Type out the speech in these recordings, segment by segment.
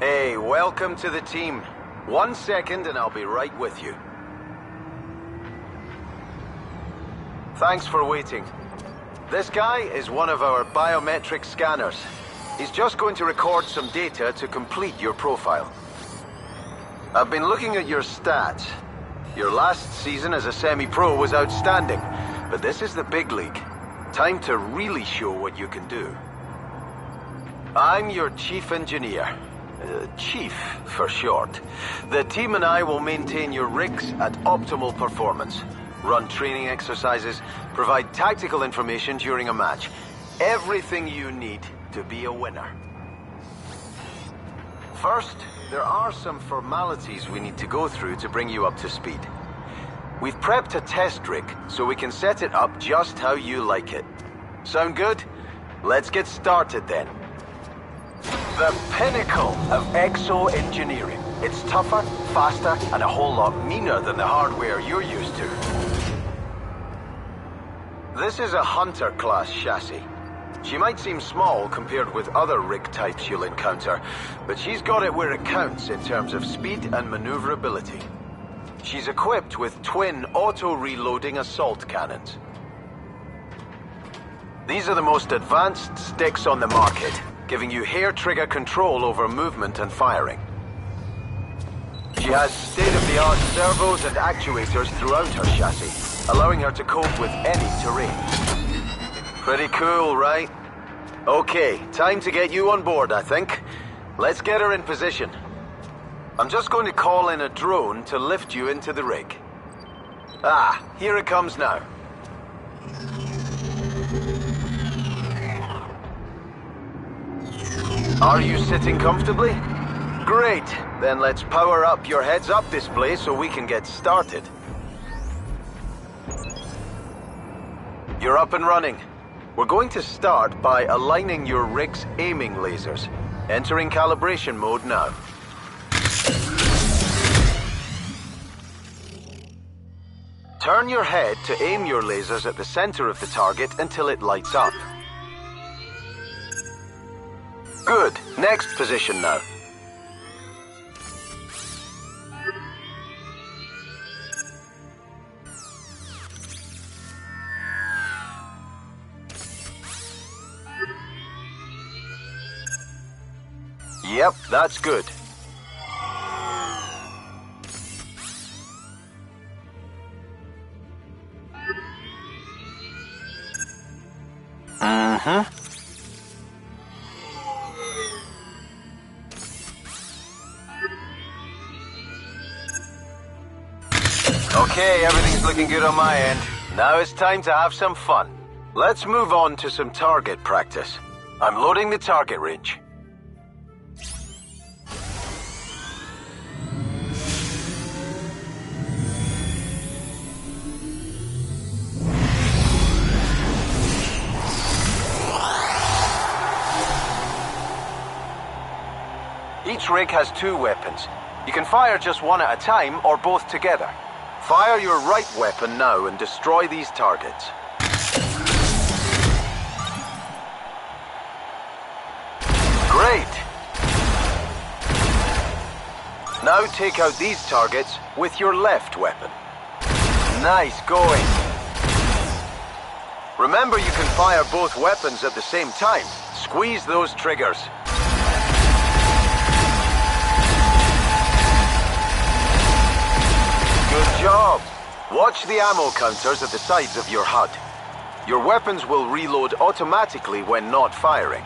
Hey, welcome to the team. 1 second and I'll be right with you. Thanks for waiting. This guy is one of our biometric scanners. He's just going to record some data to complete your profile. I've been looking at your stats. Your last season as a semi-pro was outstanding, but this is the big league. Time to really show what you can do. I'm your chief engineer. Chief, for short. The team and I will maintain your rigs at optimal performance, run training exercises, provide tactical information during a match. Everything you need to be a winner. First, there are some formalities we need to go through to bring you up to speed. We've prepped a test rig so we can set it up just how you like it. Sound good? Let's get started then. The pinnacle of exo-engineering. It's tougher, faster, and a whole lot meaner than the hardware you're used to. This is a Hunter-class chassis. She might seem small compared with other rig types you'll encounter, but she's got it where it counts in terms of speed and maneuverability. She's equipped with twin auto-reloading assault cannons. These are the most advanced sticks on the market, giving you hair-trigger control over movement and firing. She has state-of-the-art servos and actuators throughout her chassis, allowing her to cope with any terrain. Pretty cool, right? Okay, time to get you on board, I think. Let's get her in position. I'm just going to call in a drone to lift you into the rig. Ah, here it comes now. Are you sitting comfortably? Great, then let's power up your heads-up display so we can get started. You're up and running. We're going to start by aligning your rig's aiming lasers. Entering calibration mode now. Turn your head to aim your lasers at the center of the target until it lights up. Good. Next position now. Yep, that's good. Okay, everything's looking good on my end. Now it's time to have some fun. Let's move on to some target practice. I'm loading the target range. Each rig has 2 weapons. You can fire just one at a time or both together. Fire your right weapon now and destroy these targets. Great! Now take out these targets with your left weapon. Nice going! Remember, you can fire both weapons at the same time. Squeeze those triggers. Good job! Watch the ammo counters at the sides of your HUD. Your weapons will reload automatically when not firing.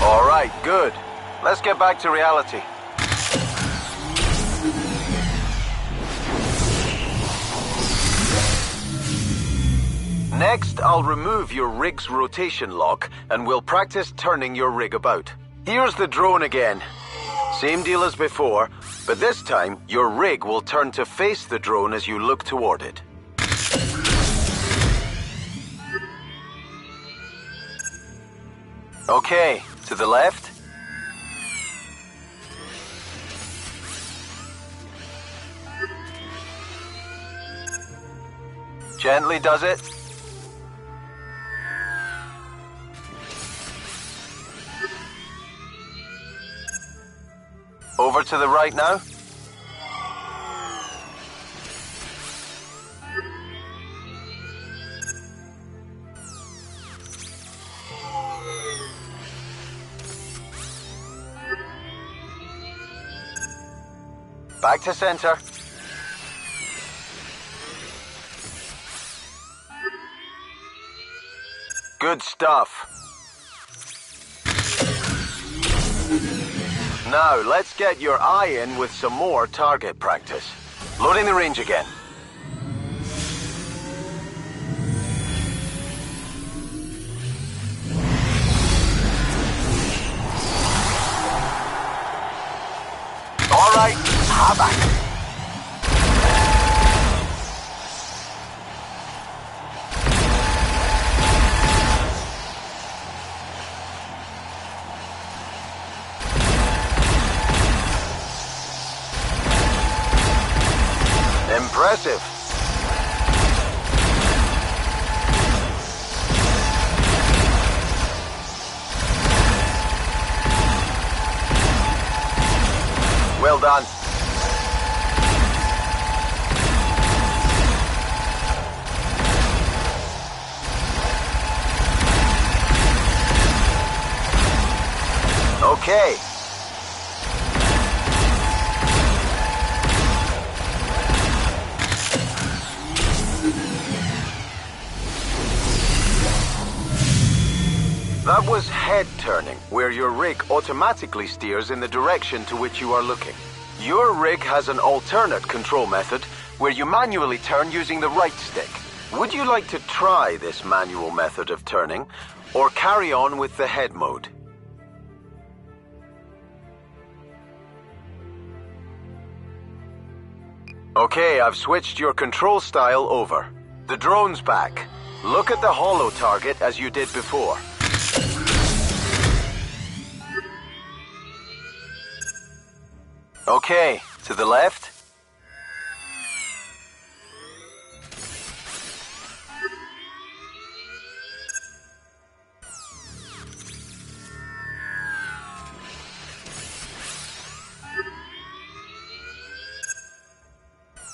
All right, good. Let's get back to reality. Next, I'll remove your rig's rotation lock, and we'll practice turning your rig about. Here's the drone again. Same deal as before, but this time, your rig will turn to face the drone as you look toward it. Okay, to the left. Gently does it. Over to the right now. Back to center. Good stuff. Now, let's get your eye in with some more target practice. Loading the range again. All right, have at it. Impressive. Well done. Okay. That was head turning, where your rig automatically steers in the direction to which you are looking. Your rig has an alternate control method where you manually turn using the right stick. Would you like to try this manual method of turning, or carry on with the head mode? Okay, I've switched your control style over. The drone's back. Look at the holo target as you did before. Okay, to the left.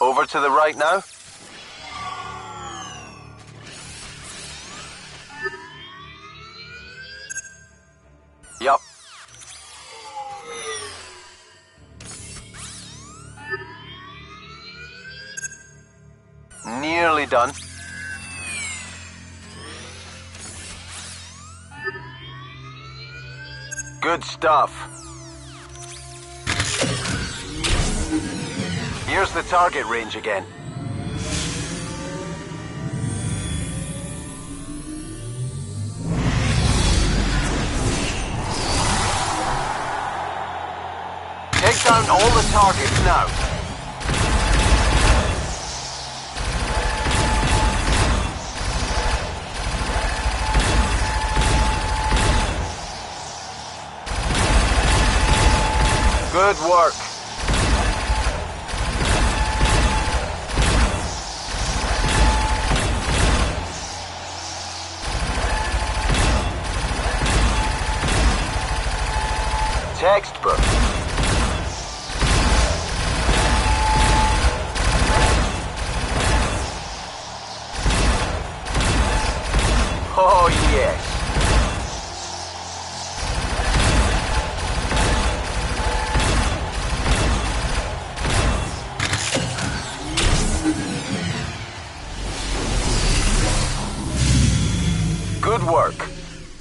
Over to the right now. Yup. Nearly done. Good stuff. Here's the target range again. Take down all the targets now. Good work. Textbook. Oh, yes. Good work.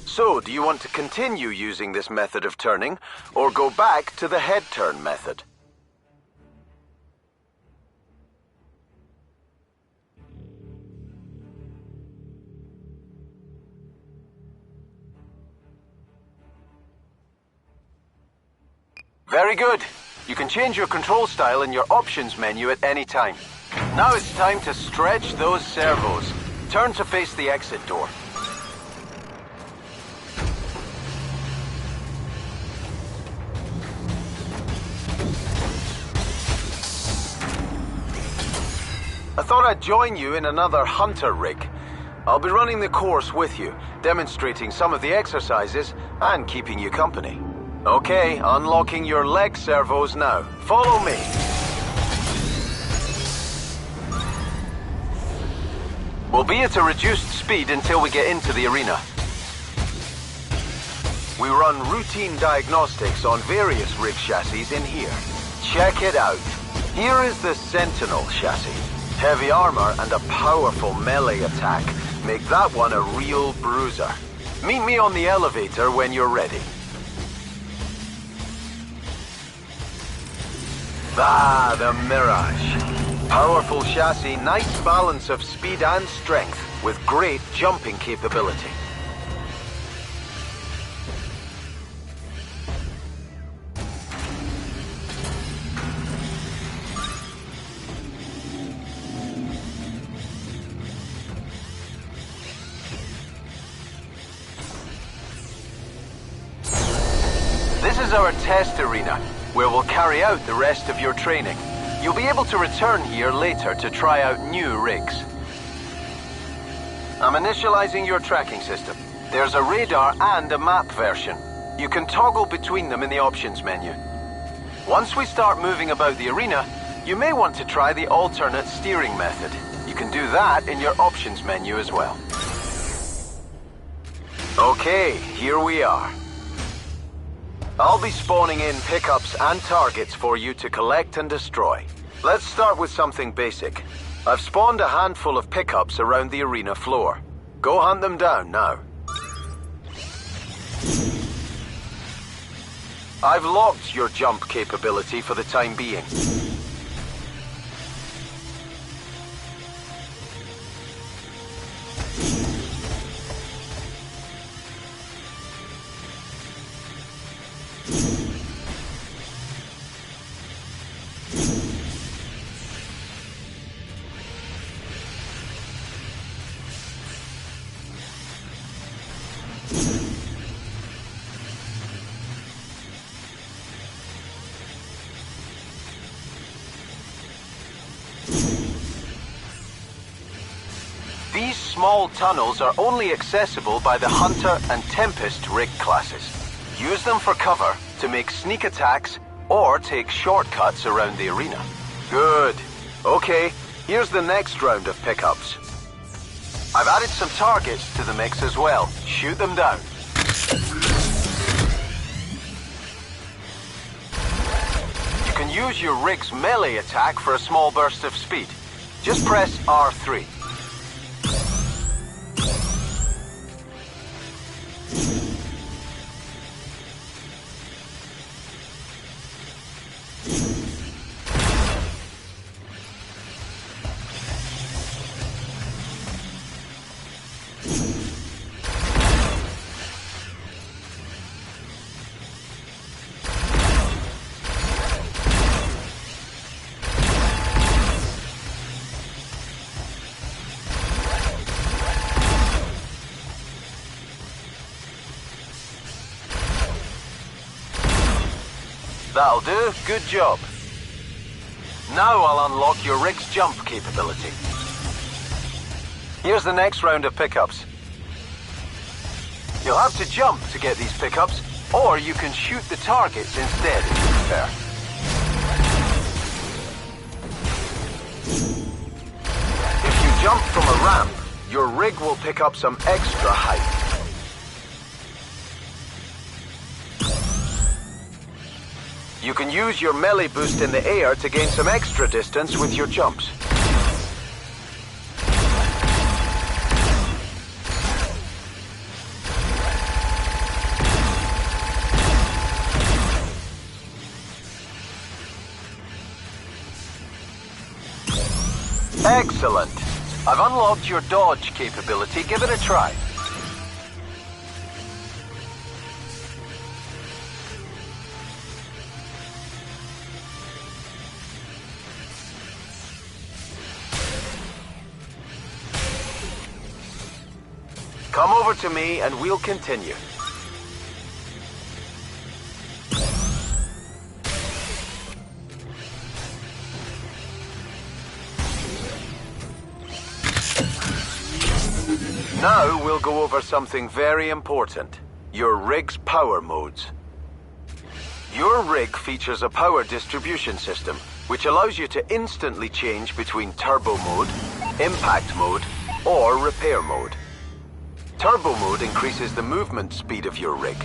So, do you want to continue using this method of turning, or go back to the head turn method? Very good. You can change your control style in your options menu at any time. Now it's time to stretch those servos. Turn to face the exit door. I thought I'd join you in another hunter rig. I'll be running the course with you, demonstrating some of the exercises and keeping you company. Okay, unlocking your leg servos now. Follow me. We'll be at a reduced speed until we get into the arena. We run routine diagnostics on various rig chassis in here. Check it out. Here is the Sentinel chassis. Heavy armor and a powerful melee attack make that one a real bruiser. Meet me on the elevator when you're ready. Ah, the Mirage. Powerful chassis, nice balance of speed and strength, with great jumping capability. This is our test arena, where we'll carry out the rest of your training. You'll be able to return here later to try out new rigs. I'm initializing your tracking system. There's a radar and a map version. You can toggle between them in the options menu. Once we start moving about the arena, you may want to try the alternate steering method. You can do that in your options menu as well. Okay, here we are. I'll be spawning in pickups and targets for you to collect and destroy. Let's start with something basic. I've spawned a handful of pickups around the arena floor. Go hunt them down now. I've locked your jump capability for the time being. These small tunnels are only accessible by the Hunter and Tempest rig classes. Use them for cover to make sneak attacks or take shortcuts around the arena. Good. Okay, here's the next round of pickups. I've added some targets to the mix as well. Shoot them down. You can use your rig's melee attack for a small burst of speed. Just press R3. That'll do. Good job. Now I'll unlock your rig's jump capability. Here's the next round of pickups. You'll have to jump to get these pickups, or you can shoot the targets instead if you prefer. If you jump from a ramp, your rig will pick up some extra height. You can use your melee boost in the air to gain some extra distance with your jumps. Excellent. I've unlocked your dodge capability. Give it a try. Come over to me and we'll continue. we'll go over something very important. Your RIGS power modes. Your rig features a power distribution system, which allows you to instantly change between turbo mode, impact mode, or repair mode. Turbo mode increases the movement speed of your rig.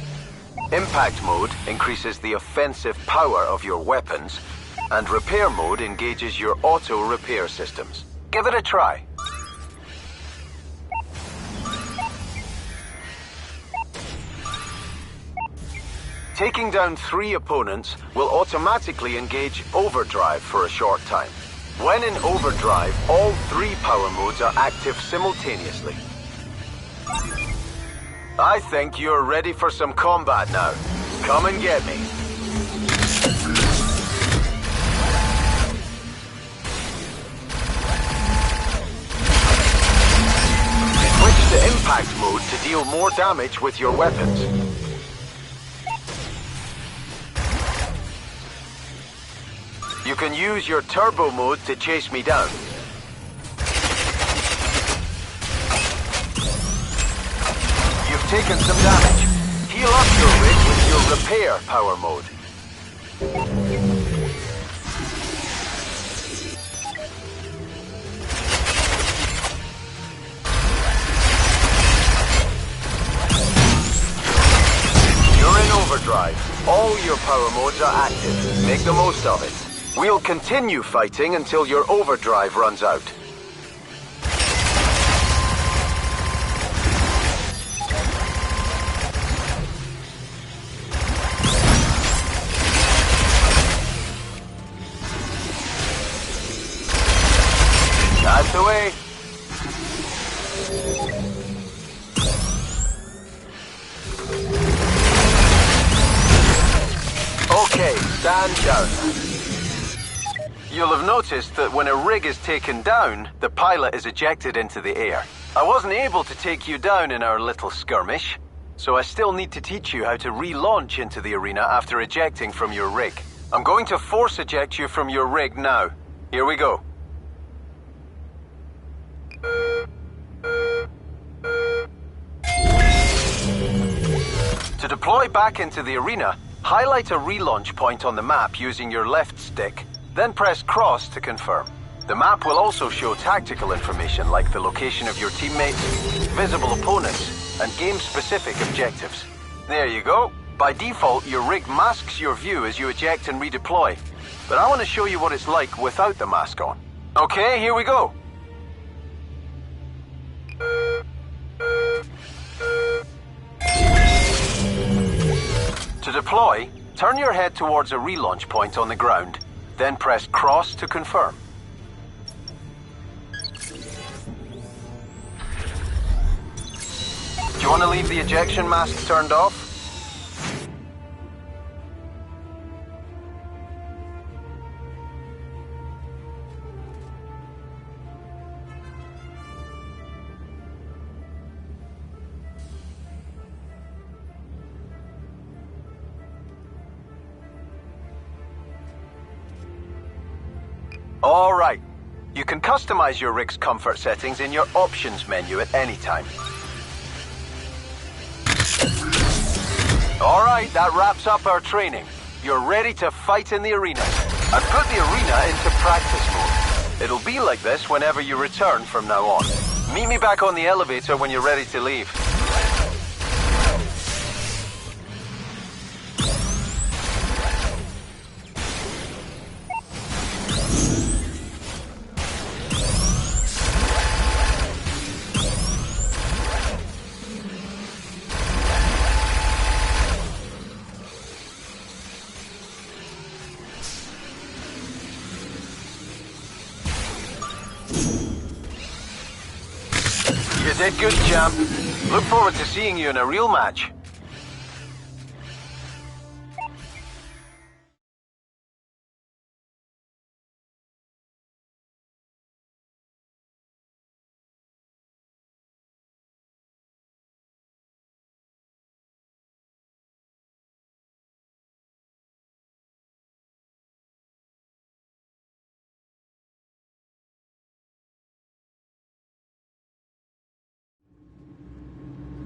Impact mode increases the offensive power of your weapons, and repair mode engages your auto repair systems. Give it a try. Taking down 3 opponents will automatically engage overdrive for a short time. When in overdrive, all 3 power modes are active simultaneously. I think you're ready for some combat now. Come and get me. Switch to impact mode to deal more damage with your weapons. You can use your turbo mode to chase me down. You've taken some damage. Heal up your rig with your repair power mode. You're in overdrive. All your power modes are active. Make the most of it. We'll continue fighting until your overdrive runs out. That's the way. Okay, stand down. You'll have noticed that when a rig is taken down, the pilot is ejected into the air. I wasn't able to take you down in our little skirmish, so I still need to teach you how to relaunch into the arena after ejecting from your rig. I'm going to force eject you from your rig now. Here we go. To deploy back into the arena, highlight a relaunch point on the map using your left stick. Then press cross to confirm. The map will also show tactical information like the location of your teammates, visible opponents, and game-specific objectives. There you go. By default, your rig masks your view as you eject and redeploy. But I want to show you what it's like without the mask on. Okay, here we go. To deploy, turn your head towards a relaunch point on the ground. Then press cross to confirm. Do you want to leave the ejection mask turned off? All right. You can customize your rig's comfort settings in your options menu at any time. All right, that wraps up our training. You're ready to fight in the arena. I've put the arena into practice mode. It'll be like this whenever you return from now on. Meet me back on the elevator when you're ready to leave. You did good, champ. Look forward to seeing you in a real match.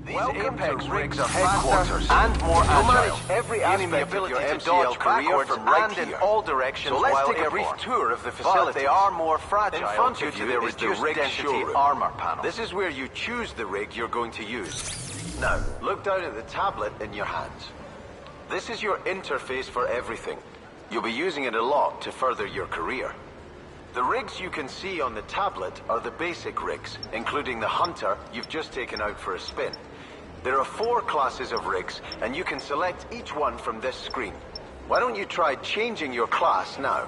These Welcome Apex to RIGS RIGS are headquarters and more You'll agile, manage every gaining aspect the of ability your to MCL dodge career backwards from right and in here. all directions. So let's while take a airborne. brief tour of the But facility. they are more fragile In front due of to you their is the reduced RIGS density showroom. armor panel. This is where you choose the rig you're going to use. Now, look down at the tablet in your hands. This is your interface for everything. You'll be using it a lot to further your career. The rigs you can see on the tablet are the basic rigs, including the Hunter you've just taken out for a spin. There are 4 classes of rigs, and you can select each one from this screen. Why don't you try changing your class now?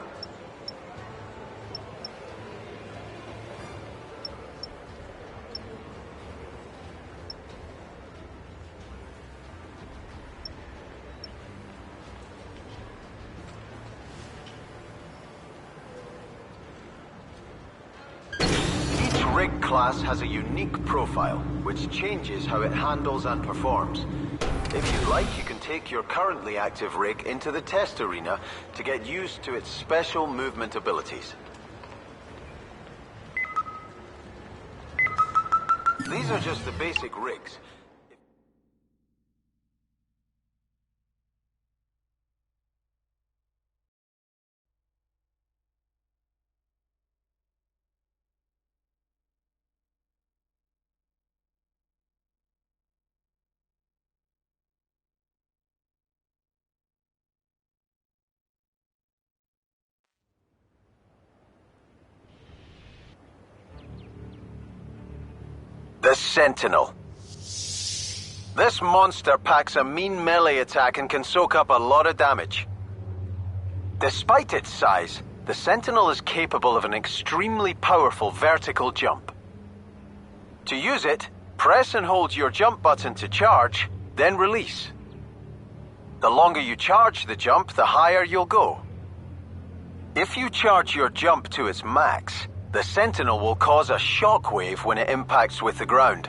Rig class has a unique profile, which changes how it handles and performs. If you'd like, you can take your currently active rig into the test arena to get used to its special movement abilities. These are just the basic rigs. The Sentinel. This monster packs a mean melee attack and can soak up a lot of damage. Despite its size, the Sentinel is capable of an extremely powerful vertical jump. To use it, press and hold your jump button to charge, then release. The longer you charge the jump, the higher you'll go. If you charge your jump to its max, the Sentinel will cause a shockwave when it impacts with the ground.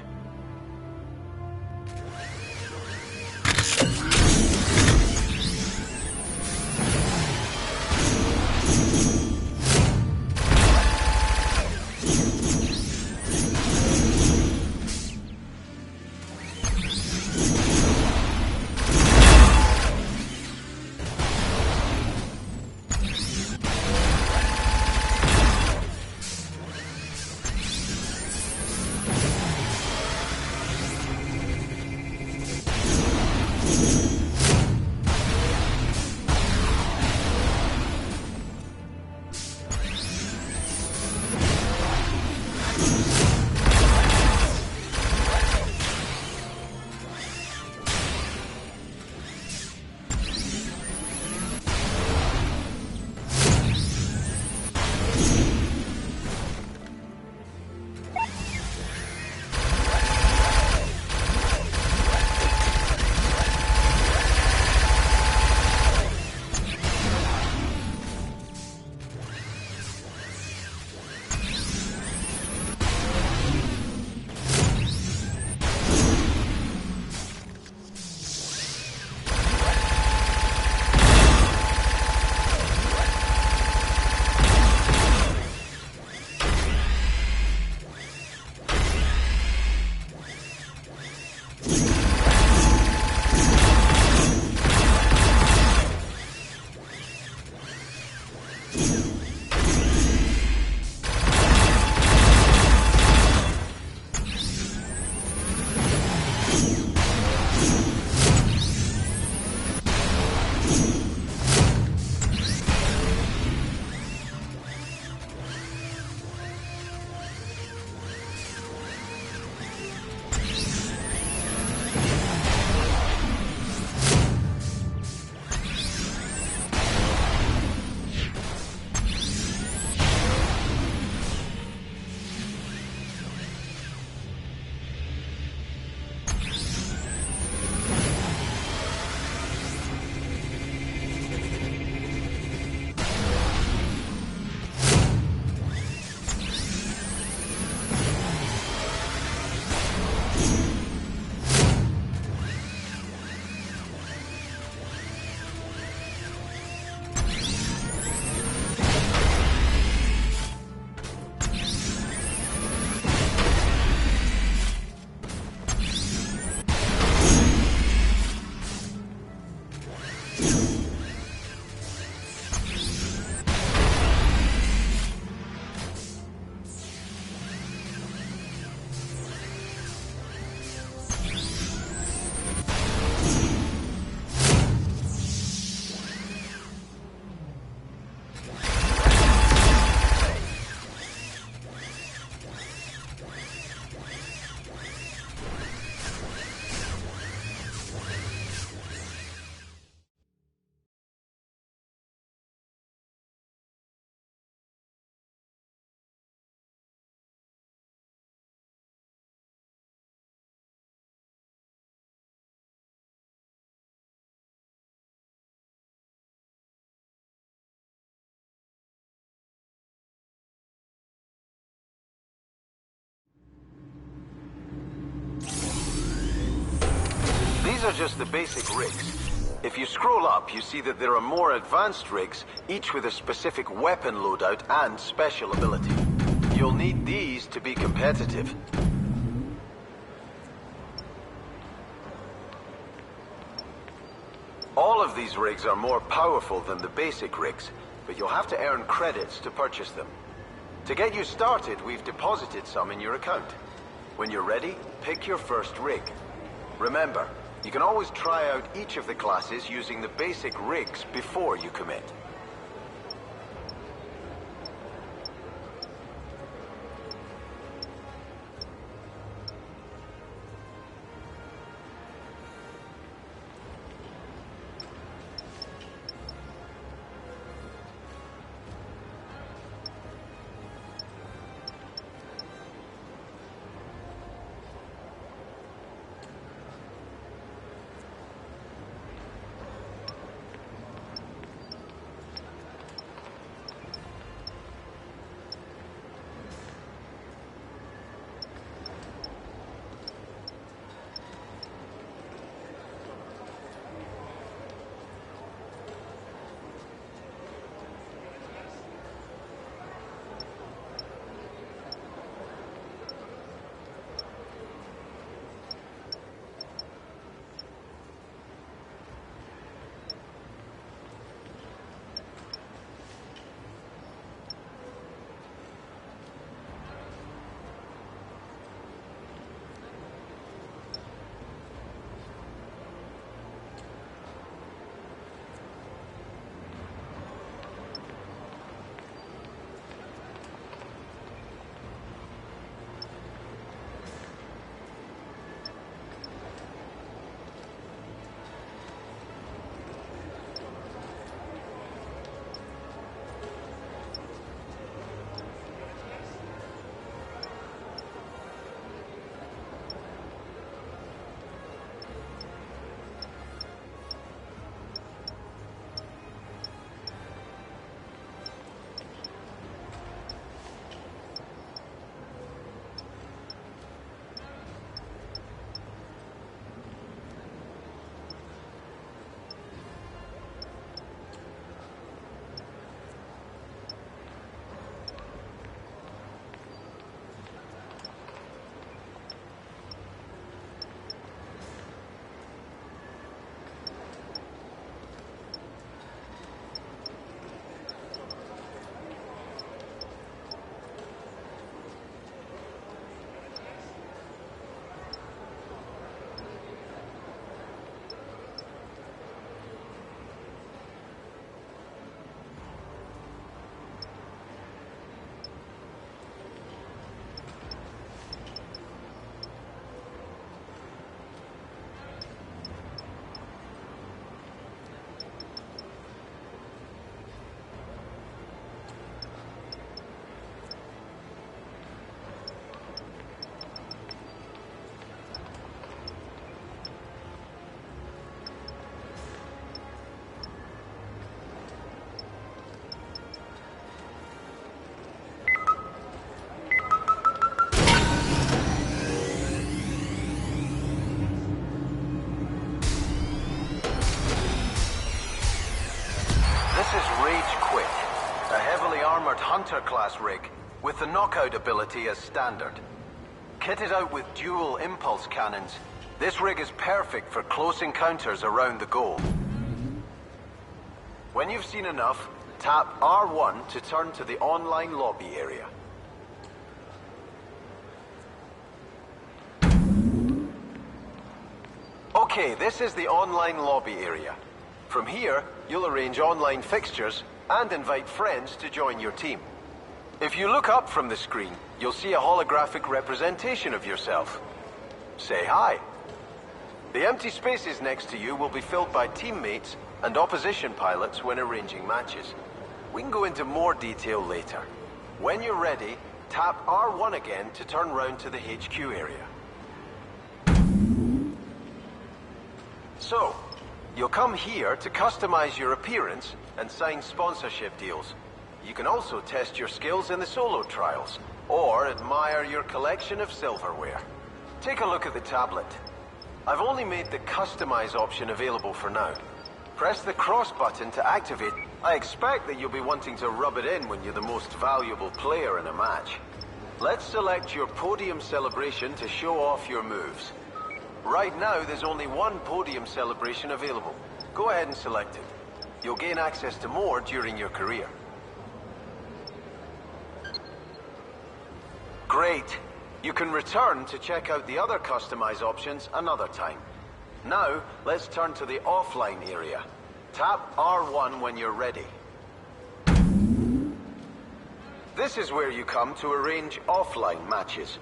These are just the basic rigs. If you scroll up, you see that there are more advanced rigs, each with a specific weapon loadout and special ability. You'll need these to be competitive. All of these rigs are more powerful than the basic rigs, but you'll have to earn credits to purchase them. To get you started, we've deposited some in your account. When you're ready, pick your first rig. Remember, you can always try out each of the classes using the basic rigs before you commit. Hunter-class rig, with the knockout ability as standard. Kitted out with dual impulse cannons, this rig is perfect for close encounters around the goal. When you've seen enough, tap R1 to turn to the online lobby area. Okay, this is the online lobby area. From here, you'll arrange online fixtures and invite friends to join your team. If you look up from the screen, you'll see a holographic representation of yourself. Say hi. The empty spaces next to you will be filled by teammates and opposition pilots when arranging matches. We can go into more detail later. When you're ready, tap R1 again to turn round to the HQ area. So, you'll come here to customize your appearance and sign sponsorship deals. You can also test your skills in the solo trials, or admire your collection of silverware. Take a look at the tablet. I've only made the customize option available for now. Press the cross button to activate. I expect that you'll be wanting to rub it in when you're the most valuable player in a match. Let's select your podium celebration to show off your moves. Right now, there's only one podium celebration available. Go ahead and select it. You'll gain access to more during your career. Great. You can return to check out the other customize options another time. Now, let's turn to the offline area. Tap R1 when you're ready. This is where you come to arrange offline matches.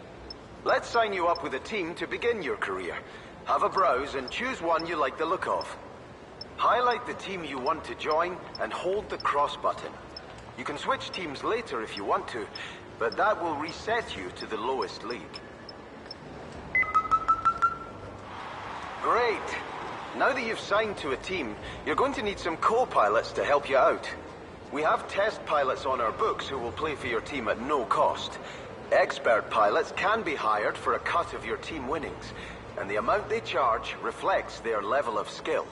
Let's sign you up with a team to begin your career. Have a browse and choose one you like the look of. Highlight the team you want to join and hold the cross button. You can switch teams later if you want to, but that will reset you to the lowest league. Great! Now that you've signed to a team, you're going to need some co-pilots to help you out. We have test pilots on our books who will play for your team at no cost. Expert pilots can be hired for a cut of your team winnings, and the amount they charge reflects their level of skill.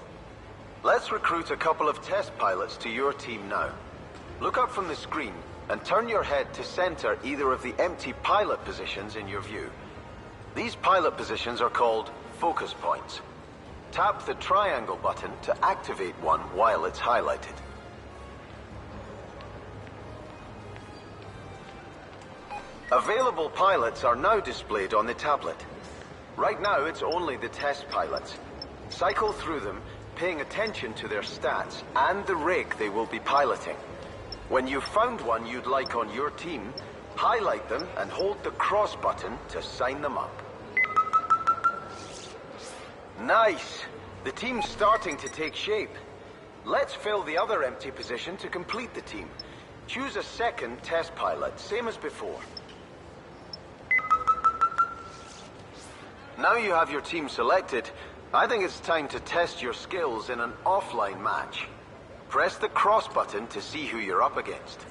Let's recruit a couple of test pilots to your team now. Look up from the screen and turn your head to center either of the empty pilot positions in your view. These pilot positions are called focus points. Tap the triangle button to activate one while it's highlighted. Available pilots are now displayed on the tablet. Right now, it's only the test pilots. Cycle through them, paying attention to their stats and the rig they will be piloting. When you've found one you'd like on your team, highlight them and hold the cross button to sign them up. Nice! The team's starting to take shape. Let's fill the other empty position to complete the team. Choose a second test pilot, same as before. Now you have your team selected, I think it's time to test your skills in an offline match. Press the cross button to see who you're up against.